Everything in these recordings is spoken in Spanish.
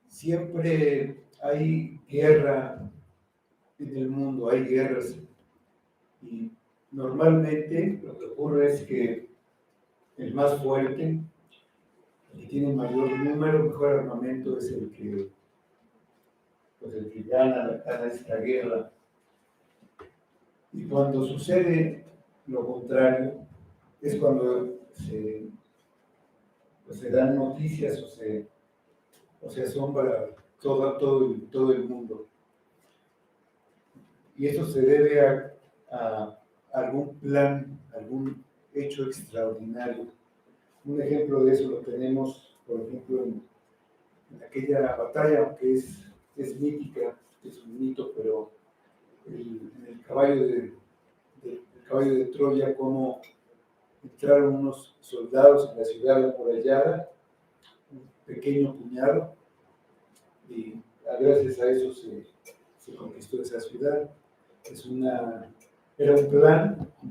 Siempre hay guerra en el mundo, hay guerras, y normalmente lo que ocurre es que el más fuerte, el que tiene mayor número, mejor armamento, es el que gana esta guerra. Y cuando sucede lo contrario, es cuando se dan noticias o se asombra todo el mundo. Y eso se debe a algún plan, algún hecho extraordinario. Un ejemplo de eso lo tenemos, por ejemplo, en aquella batalla, aunque es mítica, es un mito, pero en el caballo de Troya, cómo entraron unos soldados en la ciudad amurallada, un pequeño puñado, y gracias a eso se conquistó esa ciudad. Era un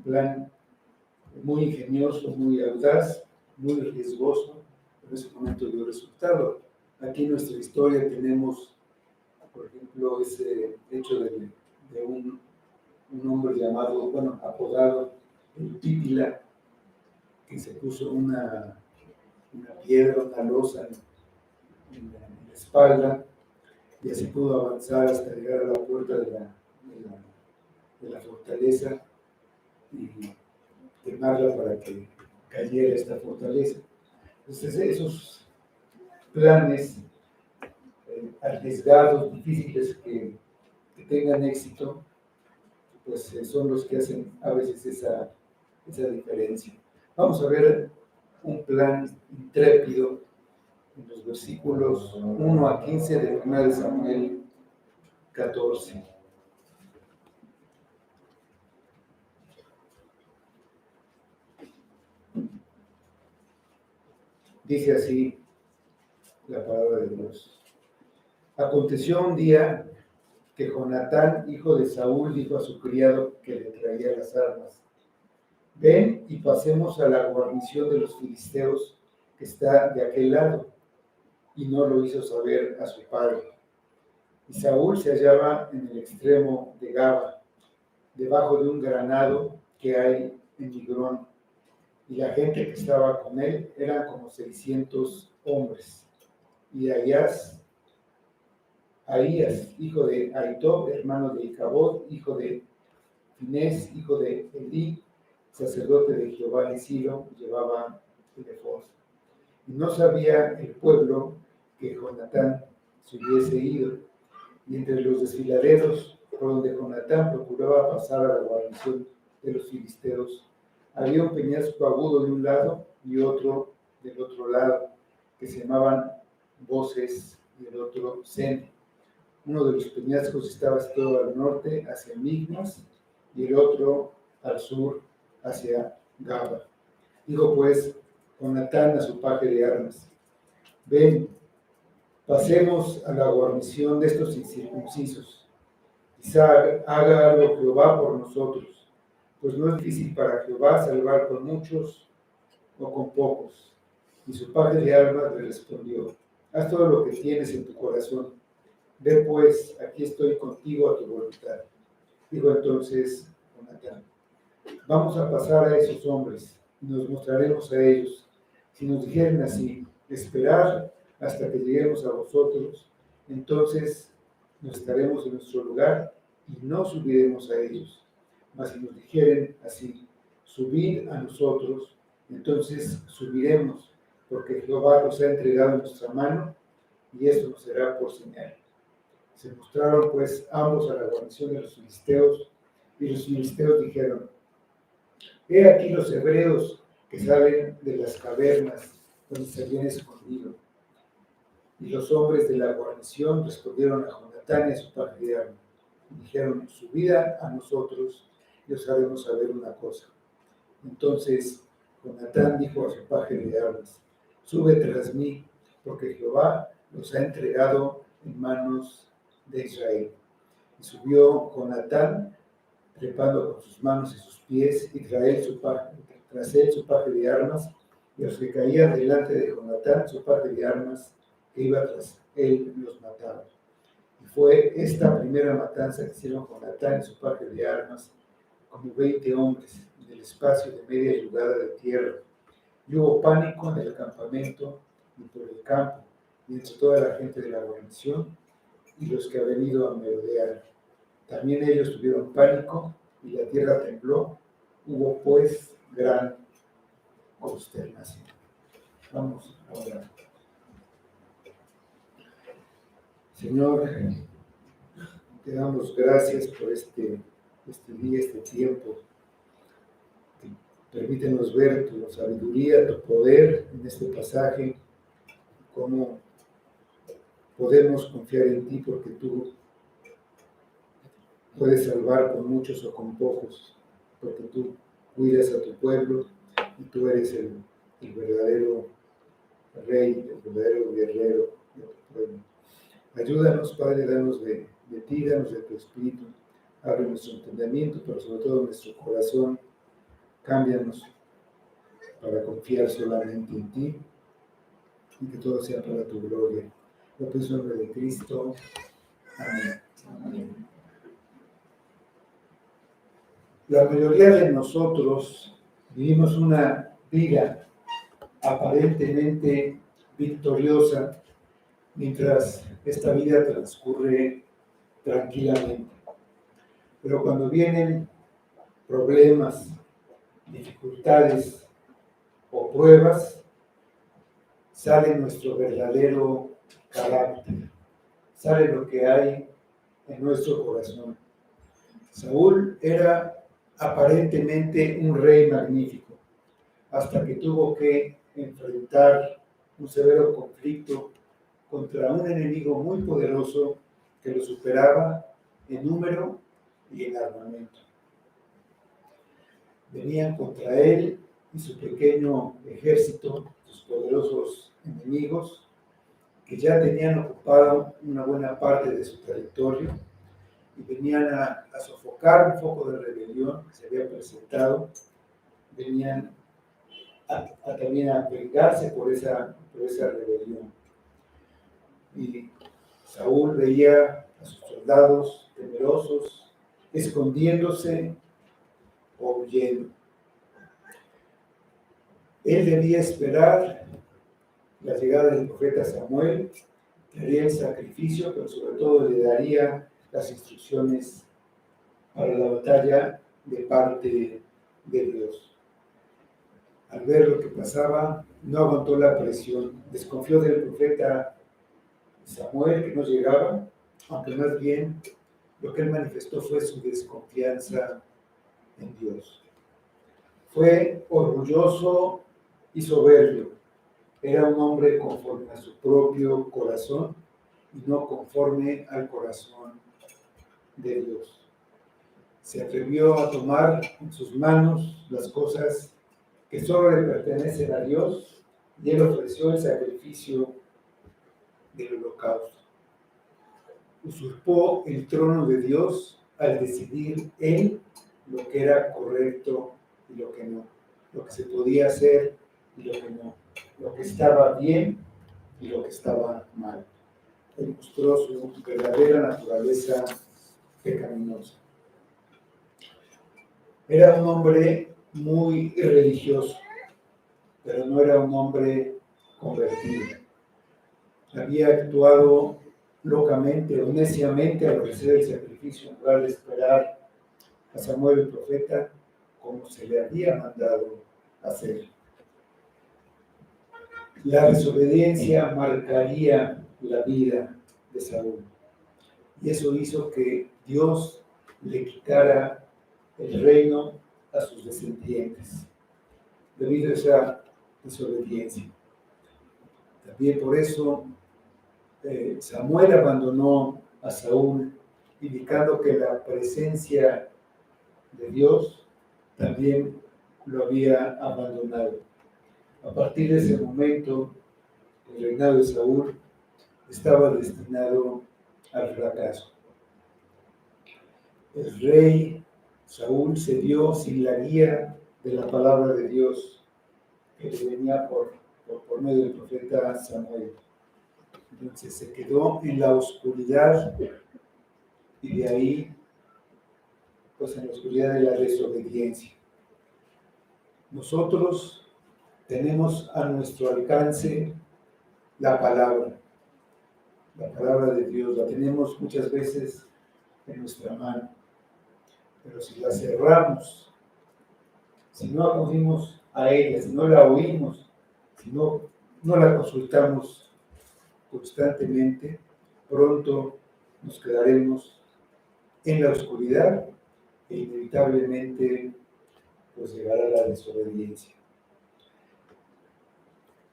plan muy ingenioso, muy audaz, muy riesgoso, pero en ese momento dio resultado. Aquí en nuestra historia tenemos, por ejemplo, ese hecho de un hombre llamado, apodado el Pípila, que se puso una piedra, una losa en la espalda, y así pudo avanzar hasta llegar a la puerta de la fortaleza y quemarla para que cayera esta fortaleza. Entonces, esos planes arriesgados, difíciles, que tengan éxito, pues son los que hacen a veces esa diferencia. Vamos a ver un plan intrépido en los versículos 1 a 15 de 1 de Samuel 14. Dice así la palabra de Dios. Aconteció un día que Jonatán, hijo de Saúl, dijo a su criado que le traía las armas: ven y pasemos a la guarnición de los filisteos que está de aquel lado. Y no lo hizo saber a su padre. Y Saúl se hallaba en el extremo de Gaba, debajo de un granado que hay en Migrón, y la gente que estaba con él eran como 600 hombres. Y Ahías, hijo de Ahitob, hermano de Icabod, hijo de Finés, hijo de Elí, sacerdote de Jehová en Silo, llevaba el efod. Y no sabía el pueblo que Jonatán se hubiese ido, y entre los desfiladeros por donde Jonatán procuraba pasar a la guarnición de los filisteos, había un peñasco agudo de un lado y otro del otro lado, que se llamaban Voces y el otro Sen. Uno de los peñascos estaba situado al norte, hacia Migmas, y el otro al sur, hacia Gaba. Dijo pues Jonatán a su paje de armas: ven, pasemos a la guarnición de estos incircuncisos. Quizá haga algo Jehová por nosotros, pues no es difícil para Jehová salvar con muchos o con pocos. Y su paje de armas le respondió: haz todo lo que tienes en tu corazón. Ve pues, aquí estoy contigo a tu voluntad. Dijo entonces Jonatán: vamos a pasar a esos hombres y nos mostraremos a ellos. Si nos dijeren así: esperad hasta que lleguemos a vosotros, entonces nos estaremos en nuestro lugar y no subiremos a ellos. Mas si nos dijeren así: subid a nosotros, entonces subiremos, porque Jehová nos ha entregado en nuestra mano, y eso nos será por señal. Se mostraron pues ambos a la guarnición de los filisteos, y los filisteos dijeron: he aquí los hebreos que salen de las cavernas donde se habían escondido. Y los hombres de la guarnición respondieron a Jonatán y a su paje de armas. Y dijeron: subid a nosotros y os haremos saber una cosa. Entonces Jonatán dijo a su paje de armas: sube tras mí, porque Jehová los ha entregado en manos de Israel. Y subió Jonatán, trepando con sus manos y sus pies, y tras él su paje de armas, y los que caían delante de Jonatán, su paje de armas, que iba tras él, los mataba. Y fue esta primera matanza que hicieron Jonatán y su paje de armas, como 20 hombres, en el espacio de media yugada de tierra. Y hubo pánico en el campamento y por el campo, y entre toda la gente de la guarnición y los que habían ido a merodear. También ellos tuvieron pánico y la tierra tembló. Hubo pues gran consternación. Vamos a orar. Señor, te damos gracias por este día, este tiempo. Permítenos ver tu sabiduría, tu poder en este pasaje, cómo podemos confiar en ti porque tú puedes salvar con muchos o con pocos, porque tú cuidas a tu pueblo y tú eres el verdadero rey, el verdadero guerrero de tu pueblo. Ayúdanos, Padre, danos de ti, danos de tu espíritu, abre nuestro entendimiento, pero sobre todo nuestro corazón, cámbianos para confiar solamente en ti y que todo sea para tu gloria. Lo pido en nombre de Cristo. Amén. Amén. La mayoría de nosotros vivimos una vida aparentemente victoriosa mientras esta vida transcurre tranquilamente. Pero cuando vienen problemas, dificultades o pruebas, sale nuestro verdadero carácter, sale lo que hay en nuestro corazón. Saúl era aparentemente un rey magnífico, hasta que tuvo que enfrentar un severo conflicto contra un enemigo muy poderoso que lo superaba en número y en armamento. Venían contra él y su pequeño ejército, sus poderosos enemigos, que ya tenían ocupado una buena parte de su territorio y venían a sofocar un foco de rebelión que se había presentado, venían también a vengarse por esa rebelión. Y Saúl veía a sus soldados temerosos, escondiéndose o huyendo. Él debía esperar la llegada del profeta Samuel, que haría el sacrificio, pero sobre todo le daría las instrucciones para la batalla de parte de Dios. Al ver lo que pasaba, no aguantó la presión, desconfió del profeta Samuel que no llegaba, aunque más bien lo que él manifestó fue su desconfianza en Dios. Fue orgulloso y soberbio. Era un hombre conforme a su propio corazón y no conforme al corazón de Dios. Se atrevió a tomar en sus manos las cosas que solo le pertenecen a Dios y él ofreció el sacrificio del holocausto. Usurpó el trono de Dios al decidir él lo que era correcto y lo que no, lo que se podía hacer y lo que no, lo que estaba bien y lo que estaba mal. Él mostró su verdadera naturaleza pecaminosa. Era un hombre muy religioso, pero no era un hombre convertido. Había actuado locamente o neciamente al ofrecer el sacrificio en lugar de esperar a Samuel el profeta como se le había mandado hacer. La desobediencia marcaría la vida de Saúl y eso hizo que Dios le quitara el reino a sus descendientes debido a esa desobediencia. También por eso Samuel abandonó a Saúl, indicando que la presencia de Dios también lo había abandonado. A partir de ese momento, el reinado de Saúl estaba destinado al fracaso. El rey Saúl se dio sin la guía de la palabra de Dios, que le venía por medio del profeta Samuel. Entonces se quedó en la oscuridad y de ahí, pues en la oscuridad de la desobediencia. Nosotros tenemos a nuestro alcance la palabra de Dios, la tenemos muchas veces en nuestra mano, pero si la cerramos, si no acudimos a ella, si no la oímos, si no la consultamos constantemente, pronto nos quedaremos en la oscuridad e inevitablemente pues llegará la desobediencia.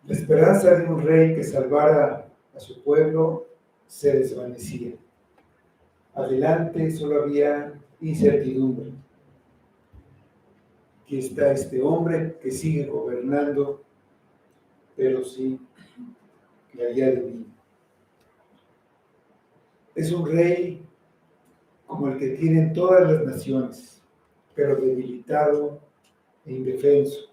La esperanza de un rey que salvara a su pueblo se desvanecía. Adelante solo había incertidumbre. Aquí está este hombre que sigue gobernando, pero sí que allá de mí. Es un rey como el que tienen todas las naciones, pero debilitado e indefenso.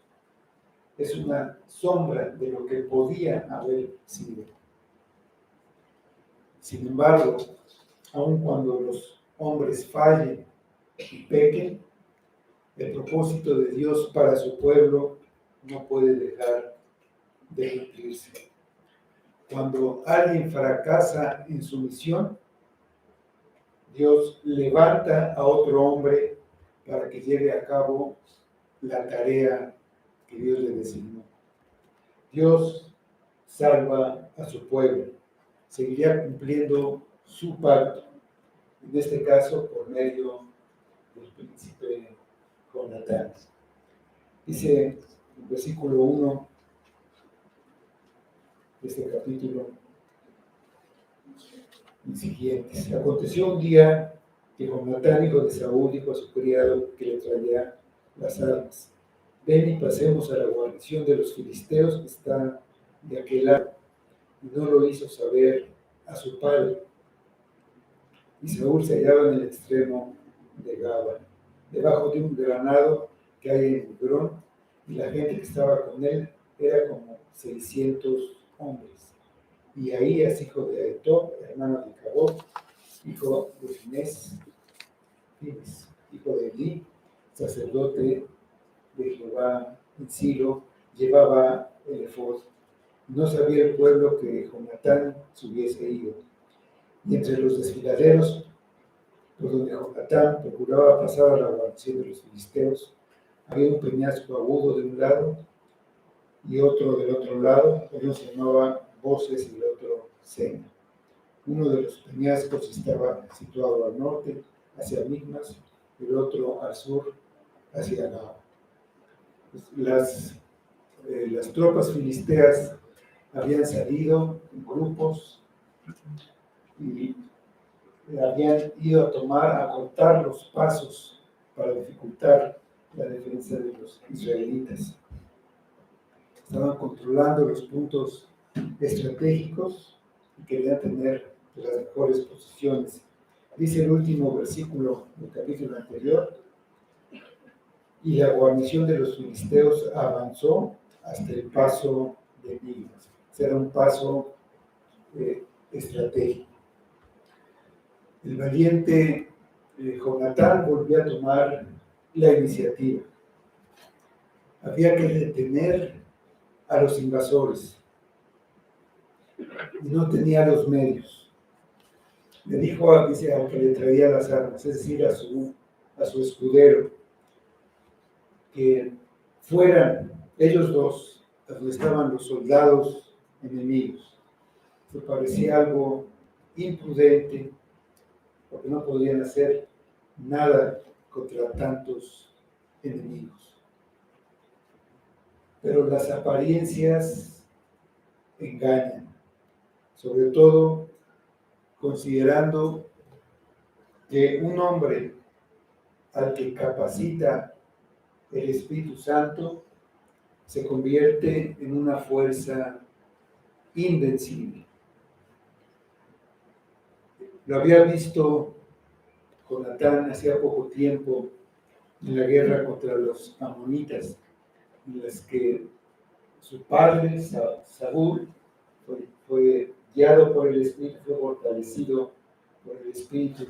Es una sombra de lo que podía haber sido. Sin embargo, aun cuando los hombres fallen y pequen, el propósito de Dios para su pueblo no puede dejar de cumplirse. Cuando alguien fracasa en su misión, Dios levanta a otro hombre para que lleve a cabo la tarea que Dios le designó. Dios salva a su pueblo, seguirá cumpliendo su pacto, en este caso por medio del príncipe Jonatán. Dice en el versículo 1 de este capítulo el siguiente: aconteció un día que Jonatán, hijo de Saúl, dijo a su criado que le traía las armas: ven y pasemos a la guarnición de los filisteos que está de aquel lado. Y no lo hizo saber a su padre. Y Saúl se hallaba en el extremo de Gaba, debajo de un granado que hay en Hebrón, y la gente que estaba con él era como 600 hombres. Y Ahías, hijo de Ahitob, hermano de Cabot, hijo de Finés, hijo de Elí, sacerdote de Jehová en Silo, llevaba el efod. No sabía el pueblo que Jonatán se hubiese ido. Y entre los desfiladeros, por donde Jonatán procuraba pasar a la guarnición de los filisteos, había un peñasco agudo de un lado y otro del otro lado. Uno se llamaba Voces y el otro Sena. Uno de los peñascos estaba situado al norte, hacia Migmas, y el otro al sur, hacia Gaba. Las tropas filisteas habían salido en grupos y habían ido a cortar los pasos para dificultar la defensa de los israelitas. Estaban controlando los puntos estratégicos y querían tener las mejores posiciones. Dice el último versículo del capítulo anterior: y la guarnición de los filisteos avanzó hasta el paso de Migmas. Será un paso estratégico. El valiente Jonatán volvió a tomar la iniciativa. Había que detener a los invasores y no tenía los medios. Le dijo al que le traía las armas, es decir, a su escudero, que fueran ellos dos a donde estaban los soldados enemigos. Me parecía algo imprudente, porque no podían hacer nada contra tantos enemigos. Pero las apariencias engañan, sobre todo considerando que un hombre al que capacita el Espíritu Santo se convierte en una fuerza invencible. Lo había visto Jonatán hacía poco tiempo en la guerra contra los amonitas, en las que Su padre, Saúl, fue guiado por el Espíritu, fue fortalecido por el Espíritu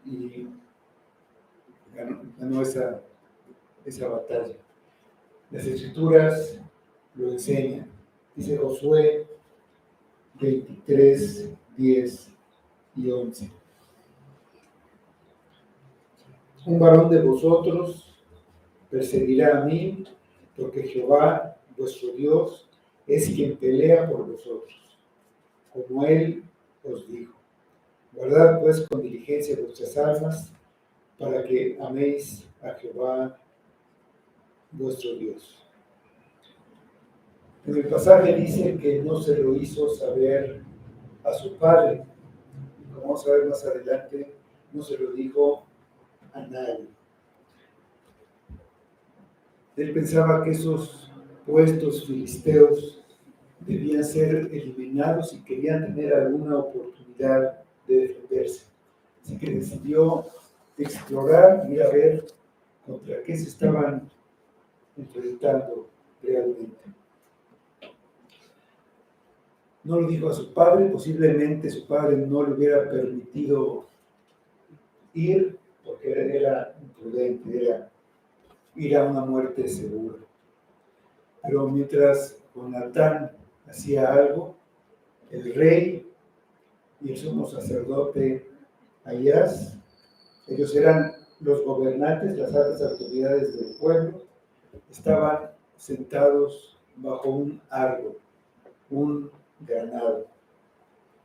y ganó esa batalla. Las Escrituras lo enseñan. Dice Josué 23, 10 y 11. Un varón de vosotros perseguirá a mí, porque Jehová, vuestro Dios, es quien pelea por vosotros, como él os dijo. Guardad pues con diligencia vuestras almas, para que améis a Jehová, vuestro Dios. En el pasaje dice que no se lo hizo saber a su padre. Como vamos a ver más adelante, no se lo dijo a nadie. Él pensaba que esos puestos filisteos debían ser eliminados y querían tener alguna oportunidad de defenderse. Así que decidió explorar y ir a ver contra qué se estaban enfrentando realmente. No lo dijo a su padre, posiblemente su padre no le hubiera permitido ir porque era imprudente, era ir a una muerte segura. Pero mientras Jonatán hacía algo, el rey y el sumo sacerdote Ahías, ellos eran los gobernantes, las altas autoridades del pueblo, estaban sentados bajo un árbol, un granado,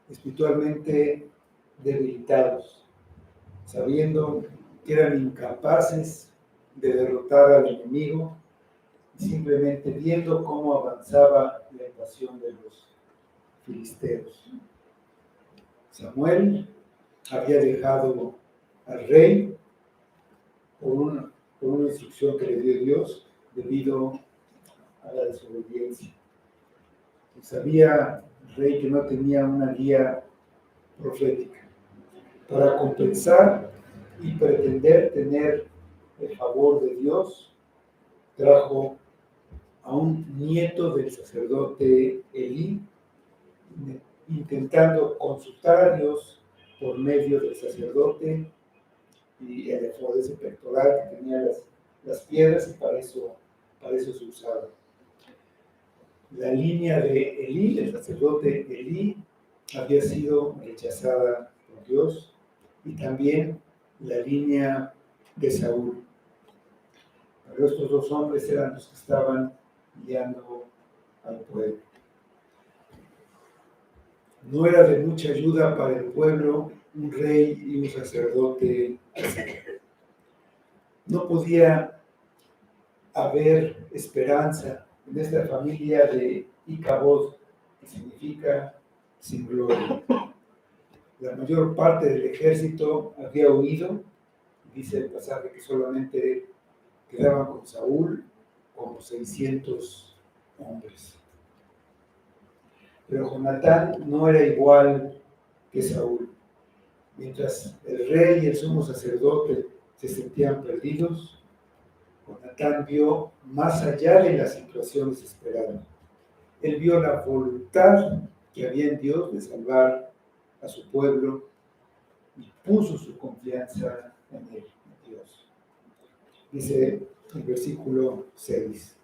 espiritualmente debilitados, sabiendo que eran incapaces de derrotar al enemigo, simplemente viendo cómo avanzaba la invasión de los filisteos. Samuel había dejado al rey por una instrucción que le dio Dios debido a la desobediencia. Sabía el rey que no tenía una guía profética. Para compensar y pretender tener el favor de Dios, trajo a un nieto del sacerdote Elí, intentando consultar a Dios por medio del sacerdote y el efod, ese pectoral que tenía las piedras, y para eso se usaba. La línea de Elí, el sacerdote Elí, había sido rechazada por Dios, y también la línea de Saúl. Pero estos dos hombres eran los que estaban guiando al pueblo. No era de mucha ayuda para el pueblo un rey y un sacerdote así. No podía haber esperanza en esta familia de Icabod, que significa sin gloria. La mayor parte del ejército había huido, dice el pasaje que solamente quedaban con Saúl como 600 hombres. Pero Jonatán no era igual que Saúl. Mientras el rey y el sumo sacerdote se sentían perdidos, Jonatán vio más allá de la situación desesperada. Él vio la voluntad que había en Dios de salvar a su pueblo y puso su confianza en él, en Dios. Dice el versículo 6.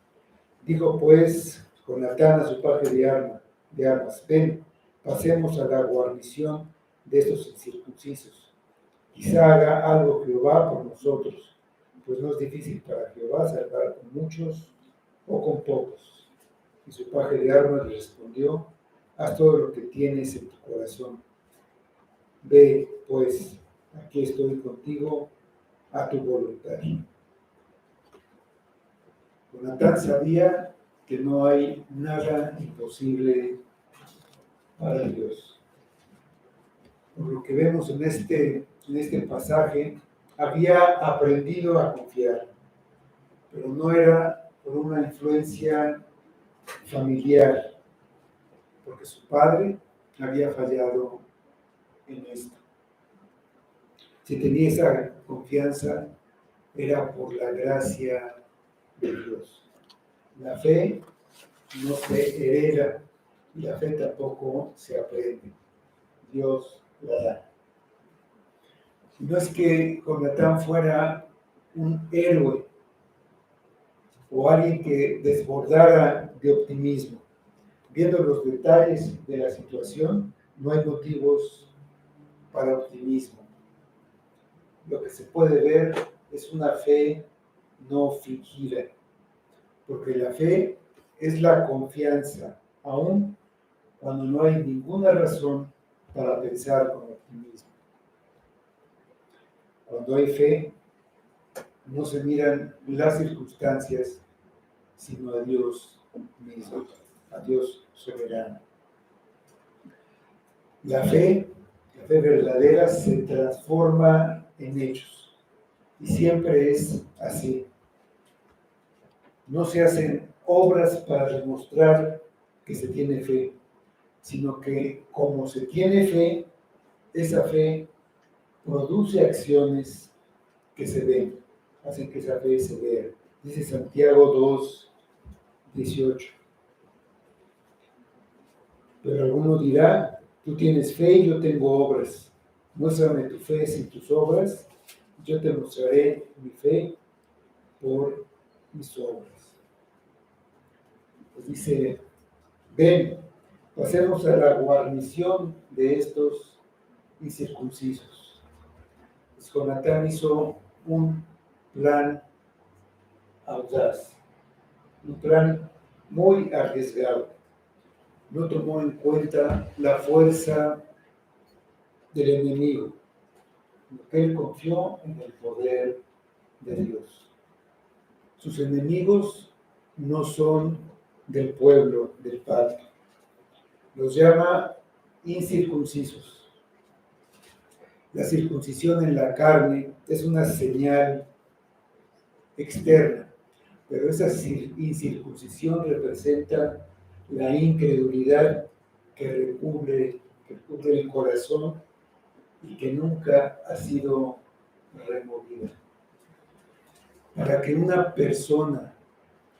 Dijo pues Jonatán a su paje de armas, ven, pasemos a la guarnición de estos incircuncisos. Quizá haga algo Jehová por nosotros, pues no es difícil para Jehová salvar con muchos o con pocos. Y su paje de armas le respondió, haz todo lo que tienes en tu corazón. Ve, pues, aquí estoy contigo a tu voluntad. Jonatán sabía que no hay nada imposible para Dios. Por lo que vemos en este pasaje, había aprendido a confiar, pero no era por una influencia familiar, porque su padre había fallado en esto. Si tenía esa confianza, era por la gracia de Dios. La fe no se hereda y la fe tampoco se aprende. Dios la da. No es que Jonatán fuera un héroe o alguien que desbordara de optimismo. Viendo los detalles de la situación, no hay motivos para optimismo. Lo que se puede ver es una fe no fingida, porque la fe es la confianza, aun cuando no hay ninguna razón para pensar con optimismo. Cuando hay fe, no se miran las circunstancias, sino a Dios mismo, a Dios soberano. La fe verdadera se transforma en hechos y siempre es así. No se hacen obras para demostrar que se tiene fe, sino que como se tiene fe, esa fe produce acciones que se ven, hacen que esa fe se vea. Dice Santiago 2:18. Pero alguno dirá, tú tienes fe y yo tengo obras. Muéstrame tu fe sin tus obras, yo te mostraré mi fe por mis obras. Pues dice, ven, pasemos a la guarnición de estos incircuncisos. Pues Jonatán hizo un plan audaz, un plan muy arriesgado. No tomó en cuenta la fuerza del enemigo, porque él confió en el poder de Dios. Sus enemigos no son del pueblo, del pacto. Los llama incircuncisos. La circuncisión en la carne es una señal externa, pero esa incircuncisión representa la incredulidad que recubre el corazón y que nunca ha sido removida. Para que una persona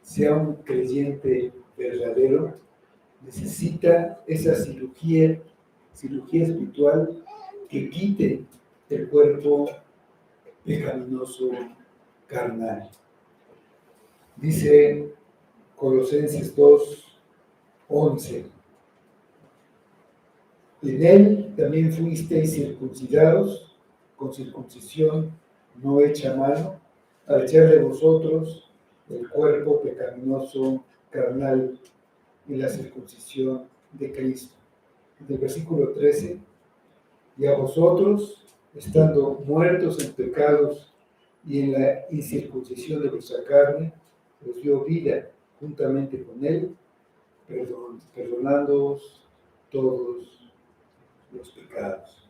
sea un creyente verdadero, necesita esa cirugía espiritual que quite el cuerpo pecaminoso carnal. Dice Colosenses 2:11. En él también fuisteis circuncidados con circuncisión no hecha a mano, al echar de vosotros el cuerpo pecaminoso carnal y la circuncisión de Cristo. Del versículo 13, y a vosotros, estando muertos en pecados y en la incircuncisión de vuestra carne, os dio vida juntamente con él, perdonándoos todos los pecados.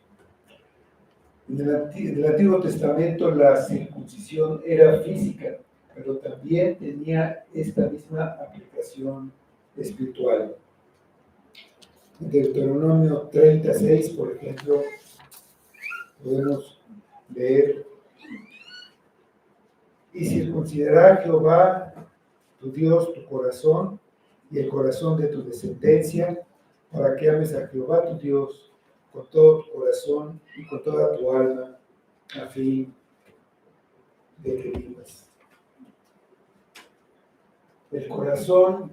En el Antiguo Testamento la circuncisión era física, pero también tenía esta misma aplicación espiritual. En Deuteronomio 36, por ejemplo, podemos leer, y circuncidará Jehová tu Dios tu corazón y el corazón de tu descendencia, para que ames a Jehová tu Dios con todo tu corazón y con toda tu alma, a fin de que vivas. El corazón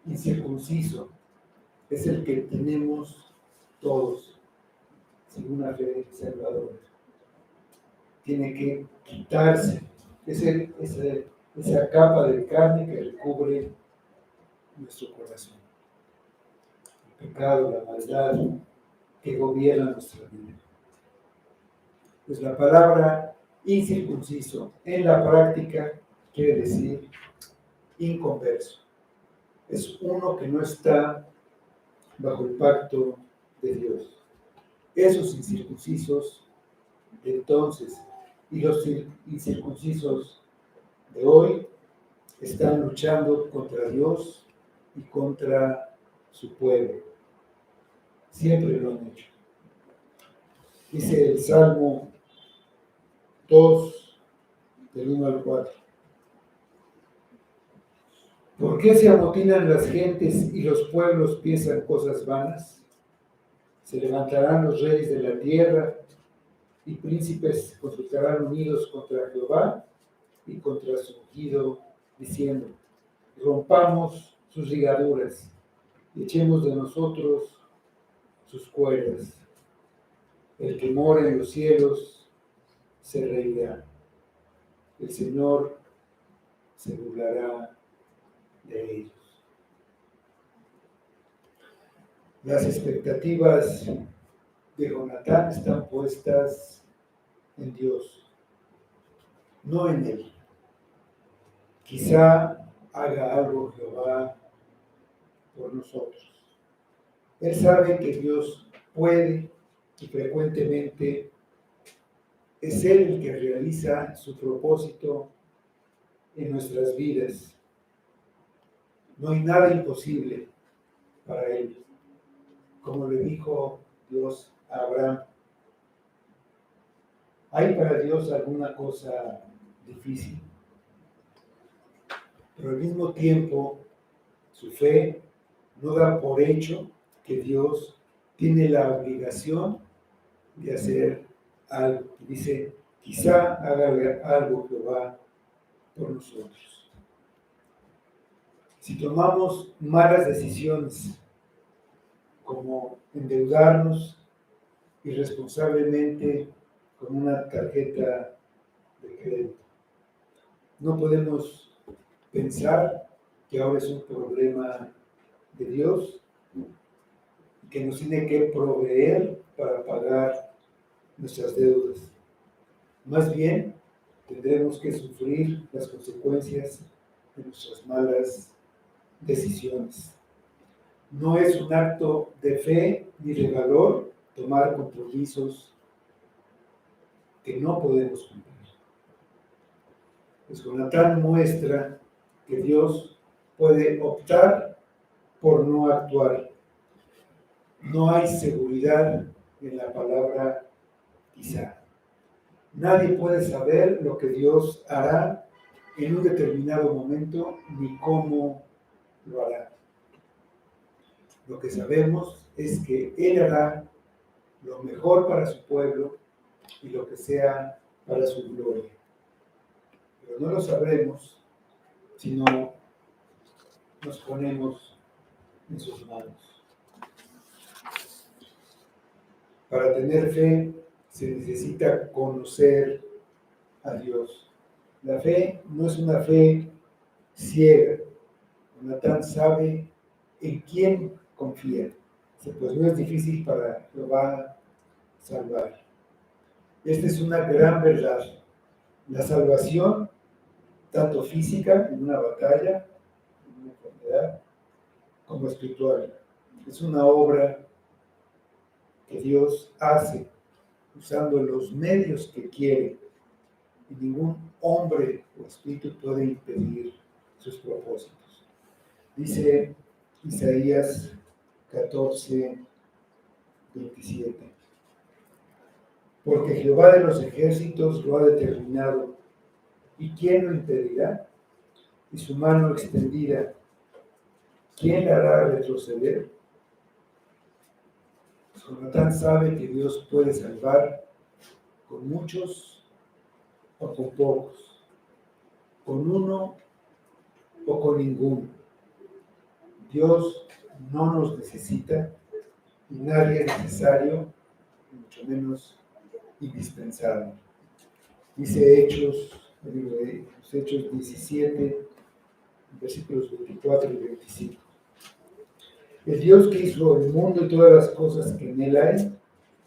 incircunciso es el que tenemos todos, sin una fe salvadora. Tiene que quitarse esa capa de carne que recubre nuestro corazón. El pecado, la maldad que gobierna nuestra vida. Pues la palabra incircunciso en la práctica quiere decir inconverso. Es uno que no está bajo el pacto de Dios. Esos incircuncisos de entonces y los incircuncisos de hoy están luchando contra Dios y contra su pueblo. Siempre lo han hecho. Dice el Salmo 2, del 1 al 4. ¿Por qué se amotinan las gentes y los pueblos piensan cosas vanas? Se levantarán los reyes de la tierra y príncipes consultarán unidos contra Jehová y contra su ungido, diciendo: rompamos sus ligaduras y echemos de nosotros sus cuerdas. El que mora en los cielos se reirá. El Señor se burlará de ellos. Las expectativas de Jonatán están puestas en Dios, no en él. Quizá haga algo Jehová por nosotros. Él sabe que Dios puede y frecuentemente es Él el que realiza su propósito en nuestras vidas. No hay nada imposible para Él. Como le dijo Dios a Abraham, ¿hay para Dios alguna cosa difícil? Pero al mismo tiempo, su fe no da por hecho que Dios tiene la obligación de hacer algo. Dice, quizá haga algo Jehová por nosotros. Si tomamos malas decisiones, como endeudarnos irresponsablemente con una tarjeta de crédito, no podemos pensar que ahora es un problema de Dios y que nos tiene que proveer para pagar nuestras deudas. Más bien, tendremos que sufrir las consecuencias de nuestras malas decisiones. No es un acto de fe ni de valor tomar compromisos que no podemos cumplir. Pues Jonatán muestra que Dios puede optar por no actuar. No hay seguridad en la palabra quizá. Nadie puede saber lo que Dios hará en un determinado momento ni cómo lo hará. Lo que sabemos es que Él hará lo mejor para su pueblo y lo que sea para su gloria. Pero no lo sabremos si no nos ponemos en sus manos. Para tener fe se necesita conocer a Dios. La fe no es una fe ciega. Jonatán sabe en quién confía. Pues no es difícil para Jehová salvar. Esta es una gran verdad. La salvación, tanto física en una batalla, en una enfermedad, como espiritual, es una obra que Dios hace usando los medios que quiere, y ningún hombre o espíritu puede impedir sus propósitos. Dice Isaías 14, 27. Porque Jehová de los ejércitos lo ha determinado, ¿y quién lo impedirá? Y su mano extendida, ¿quién la hará retroceder? Jonatán sabe que Dios puede salvar con muchos o con pocos, con uno o con ninguno. Dios no nos necesita y nadie es necesario, mucho menos indispensable. Dice los Hechos 17, versículos 24 y 25. El Dios que hizo el mundo y todas las cosas que en él hay,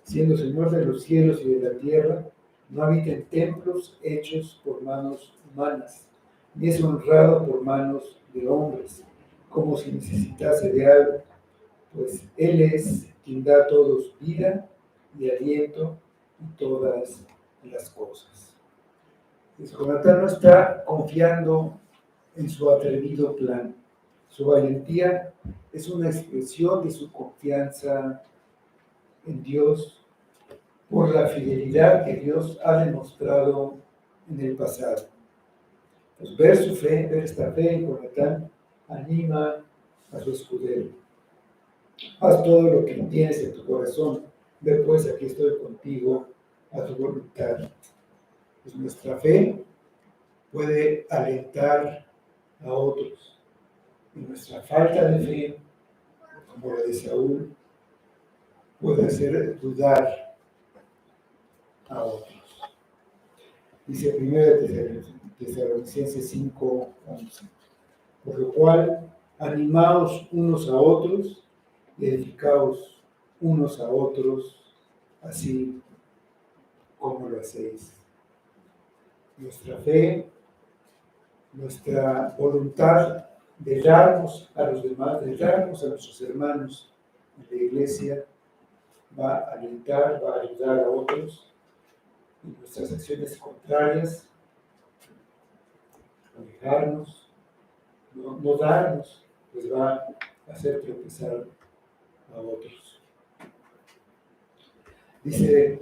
siendo Señor de los cielos y de la tierra, no habita en templos hechos por manos humanas, ni es honrado por manos de hombres, como si necesitase de algo, pues Él es quien da a todos vida y aliento y todas las cosas. Pues Jonatán no está confiando en su atrevido plan. Su valentía es una expresión de su confianza en Dios por la fidelidad que Dios ha demostrado en el pasado. Pues ver esta fe en Jonatán anima a su escudero. Haz todo lo que tienes en tu corazón. Ve pues, aquí estoy contigo a tu voluntad. Pues nuestra fe puede alentar a otros. Y nuestra falta de fe, como la de Saúl, puede hacer dudar a otros. Dice 1 Tesalonicenses 5:11. Por lo cual, animaos unos a otros y edificaos unos a otros, así como lo hacéis. Nuestra fe, nuestra voluntad de darnos a los demás, de darnos a nuestros hermanos en la iglesia, va a alentar, va a ayudar a otros, y nuestras acciones contrarias, alejarnos, no darnos, pues va a hacer tropezar a otros. Dice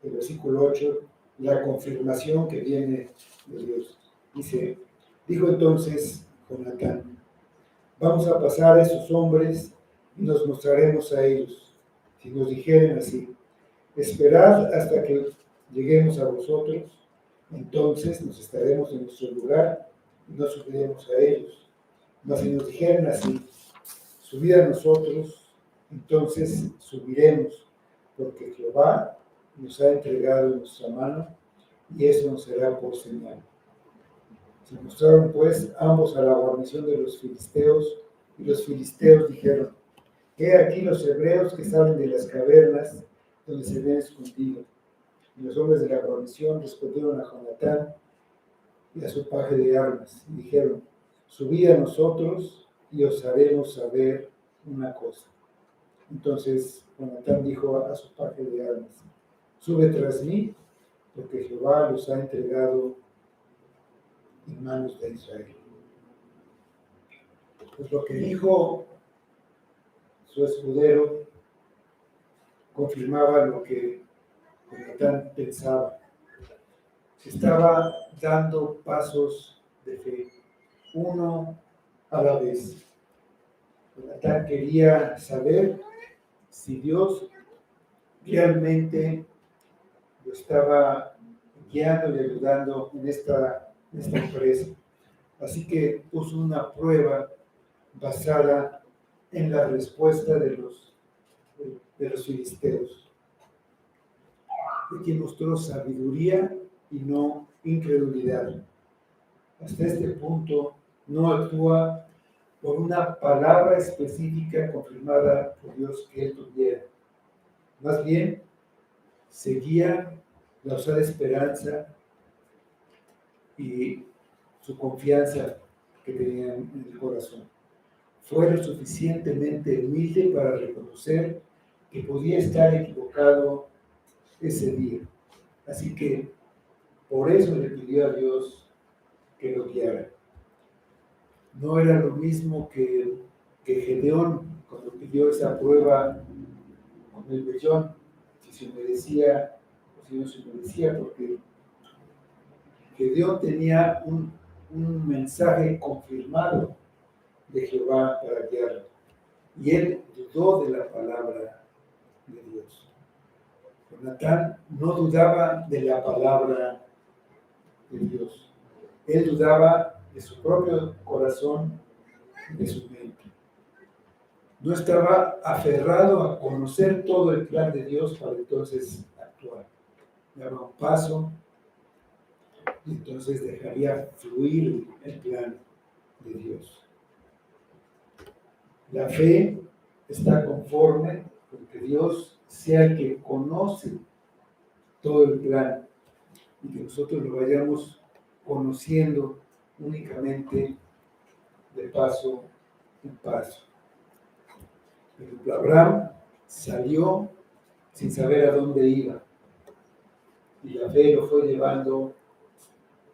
el versículo 8, la confirmación que viene de Dios. Dice, dijo entonces Jonatán, vamos a pasar a esos hombres y nos mostraremos a ellos. Si nos dijeren así, esperad hasta que lleguemos a vosotros, entonces nos estaremos en nuestro lugar y no subiremos a ellos. Mas si nos dijeren así, subid a nosotros, entonces subiremos, porque Jehová nos ha entregado en nuestra mano, y eso nos será por señal. Se mostraron pues ambos a la guarnición de los filisteos, y los filisteos dijeron, he aquí los hebreos que salen de las cavernas donde se ven escondidos. Y los hombres de la guarnición respondieron a Jonatán y a su paje de armas, y dijeron, subid a nosotros y os haremos saber una cosa. Entonces Jonatán dijo a su paje de armas, sube tras mí, porque Jehová los ha entregado en manos de Israel. Pues lo que dijo su escudero confirmaba lo que Jonatán pensaba. Estaba dando pasos de fe, uno a la vez. Jonatán quería saber si Dios realmente lo estaba guiando y ayudando en esta empresa. Así que puso una prueba basada en la respuesta de los filisteos, de quien mostró sabiduría y no incredulidad. Hasta este punto no actúa por una palabra específica confirmada por Dios que él tuviera. Más bien, seguía la osada esperanza y su confianza que tenía en el corazón. Fue lo suficientemente humilde para reconocer que podía estar equivocado ese día. Así que por eso le pidió a Dios que lo guiara. No era lo mismo que Gedeón cuando pidió esa prueba con el vellón, si se merecía o si no se merecía, porque Gedeón tenía un mensaje confirmado de Jehová para guiarlo. Y él dudó de la palabra de Dios. Jonatán no dudaba de la palabra de Dios. Él dudaba de su propio corazón y de su mente. No estaba aferrado a conocer todo el plan de Dios para entonces actuar. Daba un paso y entonces dejaría fluir el plan de Dios. La fe está conforme con que Dios sea el que conoce todo el plan y que nosotros lo vayamos conociendo únicamente de paso en paso. Por ejemplo, Abraham salió sin saber a dónde iba y la fe lo fue llevando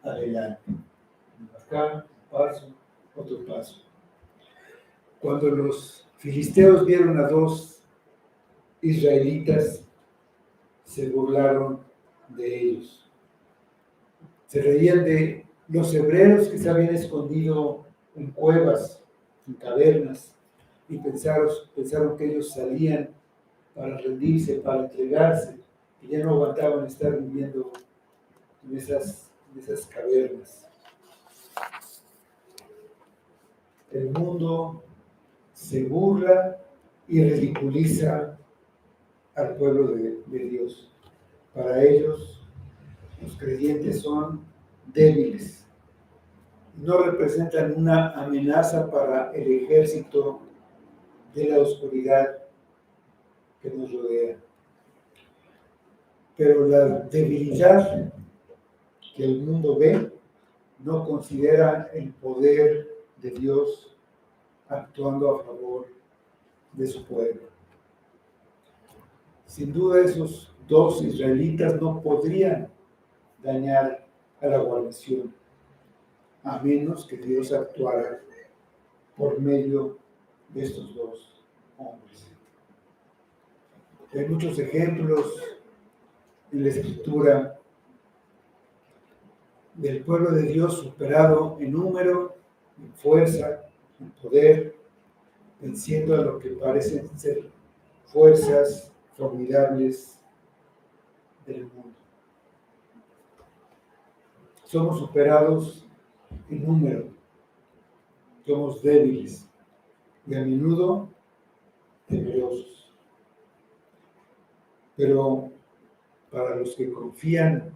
adelante. Acá, un paso, otro paso. Cuando los filisteos vieron a dos israelitas, se burlaron de ellos. Se reían de los hebreos que se habían escondido en cuevas, en cavernas, y pensaron que ellos salían para rendirse, para entregarse, y ya no aguantaban estar viviendo en esas cavernas. El mundo se burla y ridiculiza al pueblo de Dios. Para ellos, los creyentes son débiles, no representan una amenaza para el ejército de la oscuridad que nos rodea. Pero la debilidad que el mundo ve no considera el poder de Dios actuando a favor de su pueblo. Sin duda, esos dos israelitas no podrían dañar a la guarnición, a menos que Dios actuara por medio de estos dos hombres. Hay muchos ejemplos en la Escritura del pueblo de Dios superado en número, en fuerza, en poder, venciendo a lo que parecen ser fuerzas formidables del mundo. Somos superados en número, somos débiles y a menudo temerosos. Pero para los que confían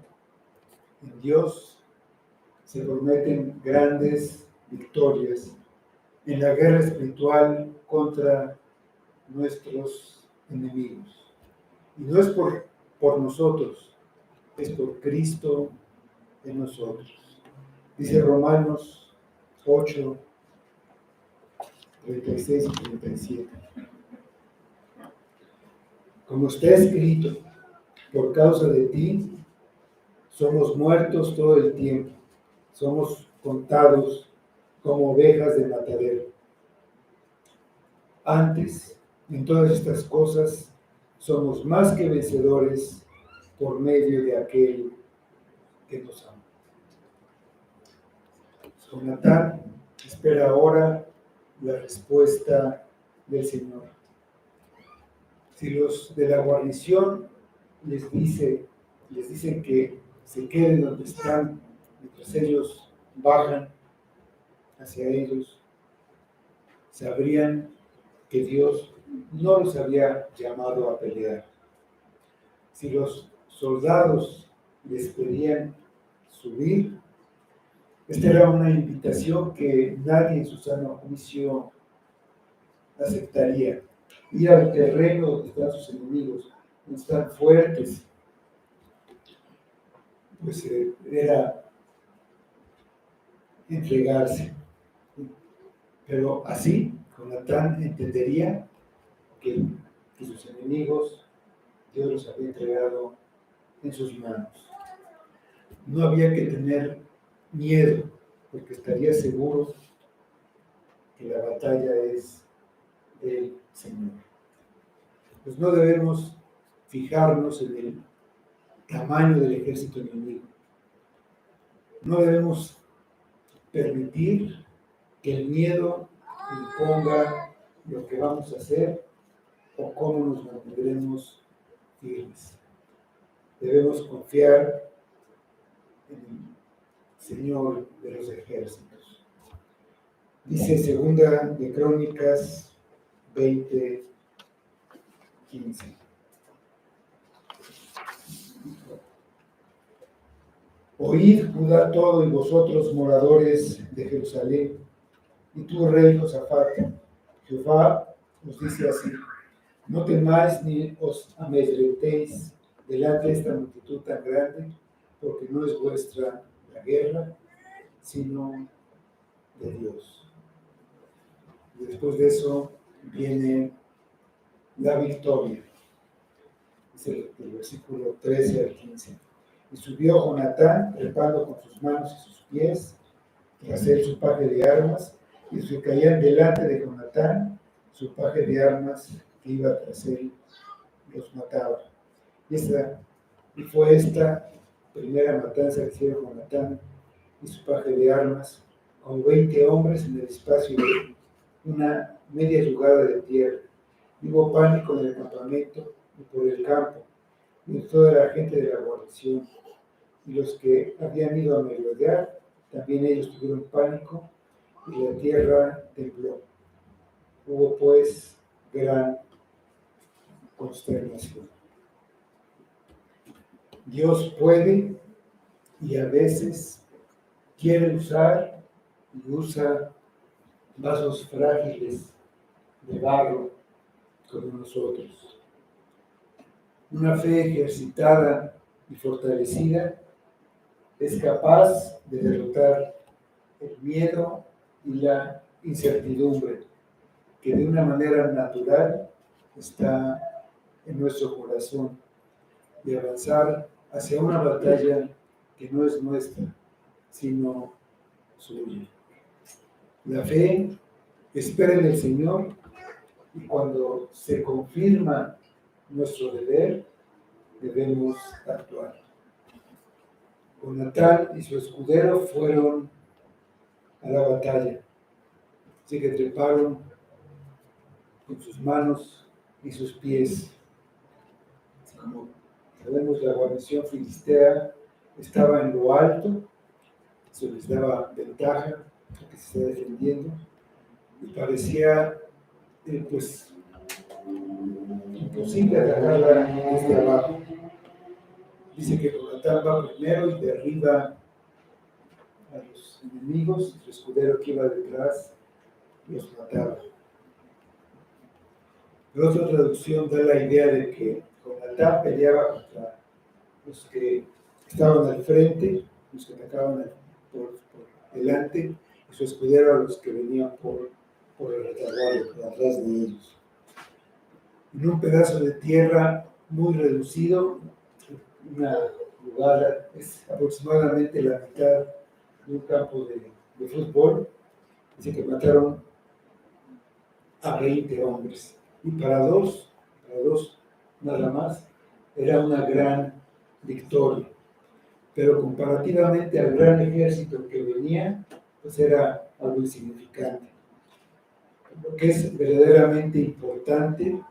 en Dios, se prometen grandes victorias en la guerra espiritual contra nuestros enemigos. Y no es por nosotros, es por Cristo en nosotros. Dice Romanos 8, 36 y 37. Como está escrito, por causa de ti somos muertos todo el tiempo, somos contados como ovejas de matadero. Antes, en todas estas cosas, somos más que vencedores por medio de aquel que nos ama. Jonatán espera ahora la respuesta del Señor. Si los de la guarnición les dicen que se queden donde están mientras ellos bajan hacia ellos, sabrían que Dios no los había llamado a pelear. Si los soldados les pedían subir, esta era una invitación que nadie en su sano juicio aceptaría. Ir al terreno donde están sus enemigos, donde están fuertes, pues era entregarse. Pero así, Jonatán entendería que sus enemigos Dios los había entregado en sus manos. No había que tener miedo, porque estaría seguro que la batalla es del Señor. Pues no debemos fijarnos en el tamaño del ejército enemigo. No debemos permitir que el miedo imponga lo que vamos a hacer o cómo nos mantendremos firmes. Debemos confiar en el Señor de los ejércitos. Dice Segunda de Crónicas 20:15. Oíd, Judá, todo, y vosotros, moradores de Jerusalén, y tú, rey Josafat, Jehová os dice así: no temáis ni os amedrentéis delante de esta multitud tan grande, porque no es vuestra la guerra, sino de Dios. Y después de eso viene la victoria. Es el versículo 13 al 15. Y subió Jonatán, trepando con sus manos y sus pies, tras él su paje de armas, y los que caían delante de Jonatán, su paje de armas que iba tras él, los mataba. Y fue esta primera matanza que hicieron Jonatán y su paje de armas, como 20 hombres en el espacio de una media yugada de tierra. Y hubo pánico en el campamento y por el campo, y en toda la gente de la guarnición. Y los que habían ido a merodear, también ellos tuvieron pánico, y la tierra tembló. Hubo pues gran consternación. Dios puede y a veces quiere usar y usa vasos frágiles de barro como nosotros. Una fe ejercitada y fortalecida es capaz de derrotar el miedo y la incertidumbre que de una manera natural está en nuestro corazón y avanzar hacia una batalla que no es nuestra, sino suya. La fe espera en el Señor y cuando se confirma nuestro deber, debemos actuar. Jonatán y su escudero fueron a la batalla, así que treparon con sus manos y sus pies. Como sabemos, la guarnición filistea estaba en lo alto, eso les daba ventaja porque se está defendiendo, y parecía pues imposible atacarla desde abajo. Dice que Jonatán va primero y derriba a los enemigos, y su escudero que iba detrás los mataba. Pero otra traducción da la idea de que Jonatán peleaba contra los que estaban al frente, los que atacaban por delante, y su escudero a los que venían por el retaguardia, por atrás de ellos. En un pedazo de tierra muy reducido, una jugada es aproximadamente la mitad de un campo de fútbol, dice que mataron a 20 hombres. Y para dos nada más, era una gran victoria. Pero comparativamente al gran ejército que venía, pues era algo insignificante. Lo que es verdaderamente importante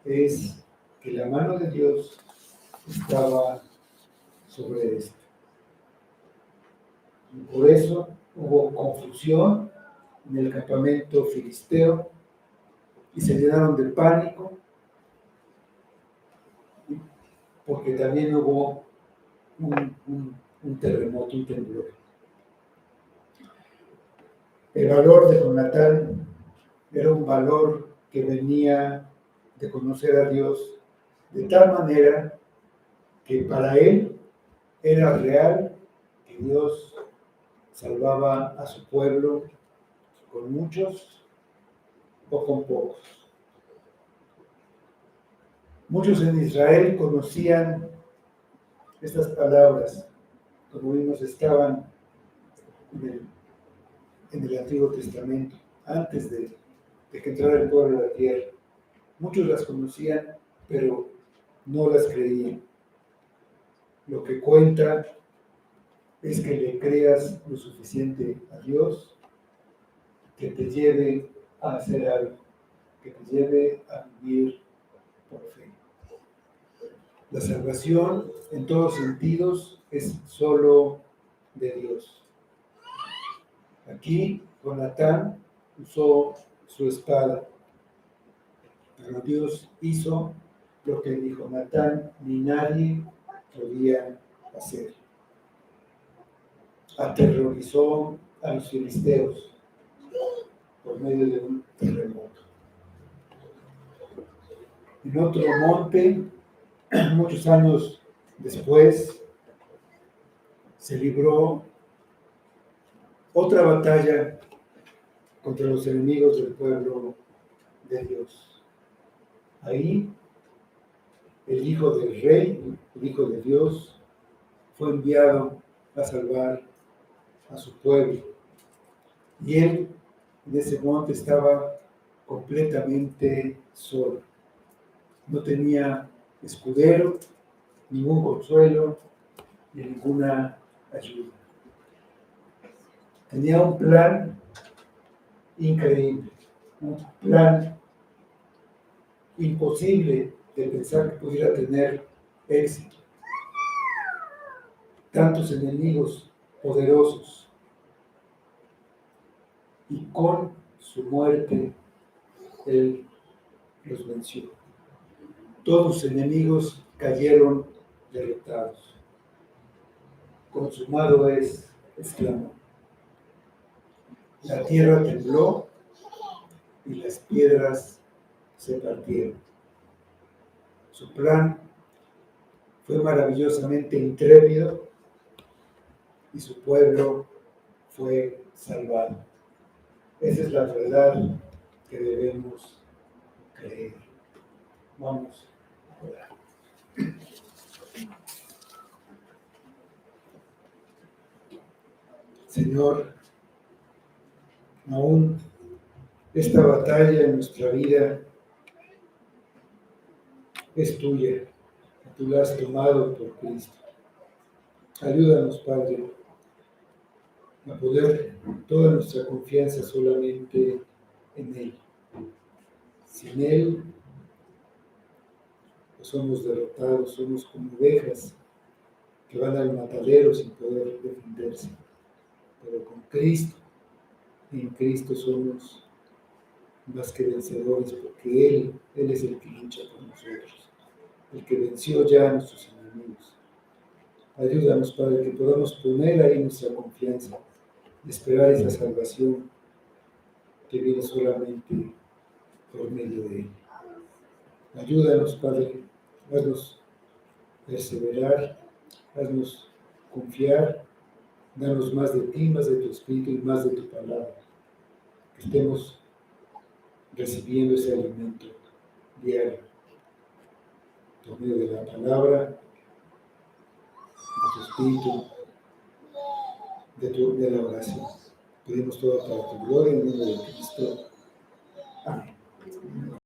es que la mano de Dios estaba sobre esto. Y por eso hubo confusión en el campamento filisteo y se llenaron de pánico, porque también hubo un terremoto, un temblor. El valor de Jonatán era un valor que venía de conocer a Dios de tal manera que para él era real que Dios salvaba a su pueblo con muchos o con pocos. Muchos en Israel conocían estas palabras, como vimos, estaban en el Antiguo Testamento, antes de que entrara el pueblo a la tierra. Muchos las conocían, pero no las creían. Lo que cuenta es que le creas lo suficiente a Dios, que te lleve a hacer algo, que te lleve a vivir por fe. La salvación, en todos sentidos, es solo de Dios. Aquí, Jonatán usó su espada, pero Dios hizo lo que ni Jonatán ni nadie podía hacer. Aterrorizó a los filisteos por medio de un terremoto. En otro monte, muchos años después, se libró otra batalla contra los enemigos del pueblo de Dios. Ahí, el Hijo del Rey, el Hijo de Dios, fue enviado a salvar a su pueblo. Y él, en ese monte, estaba completamente solo. No tenía escudero, ningún consuelo, ni ninguna ayuda. tenía un plan increíble, un plan imposible de pensar que pudiera tener éxito. Tantos enemigos poderosos, y con su muerte él los venció. Todos sus enemigos cayeron derrotados. Consumado es, exclamó. La tierra tembló y las piedras se partieron. Su plan fue maravillosamente intrépido y su pueblo fue salvado. Esa es la verdad que debemos creer. Vamos a orar. Señor, aún esta batalla en nuestra vida es tuya. Tú la has tomado por Cristo. Ayúdanos, Padre, a poner toda nuestra confianza solamente en Él. Sin Él, pues somos derrotados, somos como ovejas que van al matadero sin poder defenderse. Pero con Cristo, en Cristo somos más que vencedores, porque Él es el que lucha por nosotros, el que venció ya a nuestros enemigos. Ayúdanos, Padre, que podamos poner ahí nuestra confianza, esperar esa salvación que viene solamente por medio de Él. Ayúdanos, Padre, haznos perseverar, haznos confiar, danos más de ti, más de tu Espíritu y más de tu palabra. Que estemos recibiendo ese alimento diario, por medio de la palabra, de tu Espíritu, de la oración. Pedimos todo para tu gloria en el nombre de Cristo. Amén.